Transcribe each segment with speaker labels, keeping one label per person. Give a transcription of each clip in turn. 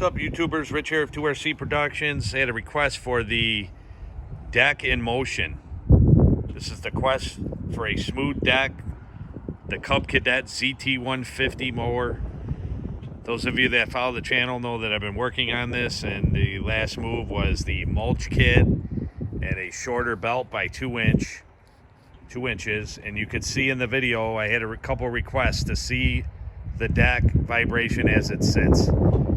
Speaker 1: up, YouTubers? Rich here of 2RC Productions. I had a request for the deck in motion. This is the quest for a smooth deck, the Cub Cadet ZT150 mower. Those of you that follow the channel know that I've been working on this, and the last move was the mulch kit and a shorter belt by 2 inches. And you could see in the video I had a couple requests to see the deck vibration as it sits.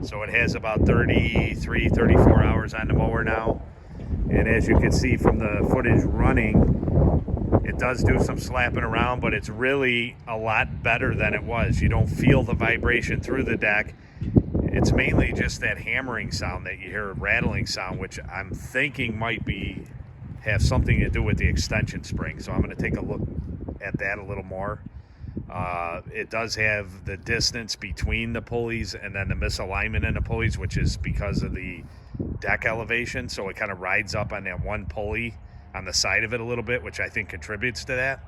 Speaker 1: So it has about 34 hours on the mower now, and as you can see from the footage running, it does do some slapping around, but it's really a lot better than it was. You don't feel the vibration through the deck. It's mainly just that hammering sound that you hear, a rattling sound, which I'm thinking might have something to do with the extension spring. So I'm going to take a look at that a little more. It does have the distance between the pulleys and then the misalignment in the pulleys, which is because of the deck elevation. So it kind of rides up on that one pulley on the side of it a little bit, which I think contributes to that.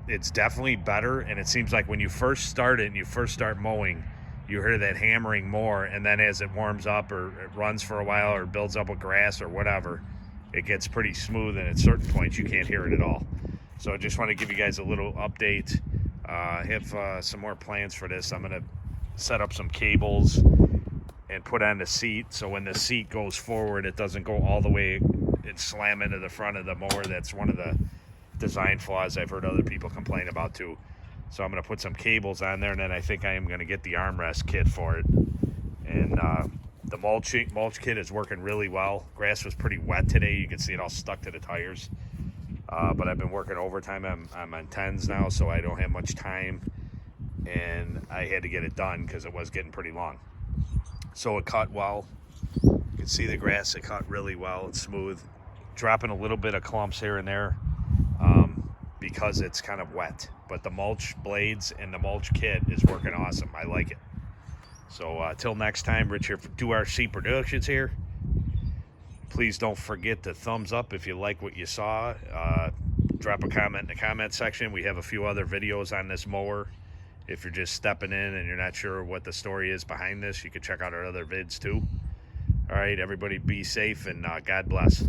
Speaker 1: It's definitely better, and it seems like when you first start it and you first start mowing, you hear that hammering more, and then as it warms up or it runs for a while or builds up with grass or whatever, it gets pretty smooth, and at certain points you can't hear it at all. So I just want to give you guys a little update. I have some more plans for this. I'm going to set up some cables and put on the seat, so when the seat goes forward, it doesn't go all the way and slam into the front of the mower. That's one of the design flaws I've heard other people complain about too. So I'm going to put some cables on there, and then I think I am going to get the armrest kit for it. And the mulch kit is working really well. Grass was pretty wet today. You can see it all stuck to the tires. But I've been working overtime. I'm on 10s now, so I don't have much time, and I had to get it done because it was getting pretty long. So it cut well. You can see the grass, it cut really well. It's smooth. Dropping a little bit of clumps here and there because it's kind of wet. But the mulch blades and the mulch kit is working awesome. I like it. So till next time, Rich here for 2RC Productions here. Please don't forget to thumbs up if you like what you saw. Drop a comment in the comment section. We have a few other videos on this mower. If you're just stepping in and you're not sure what the story is behind this, you can check out our other vids too. All right, everybody be safe, and God bless.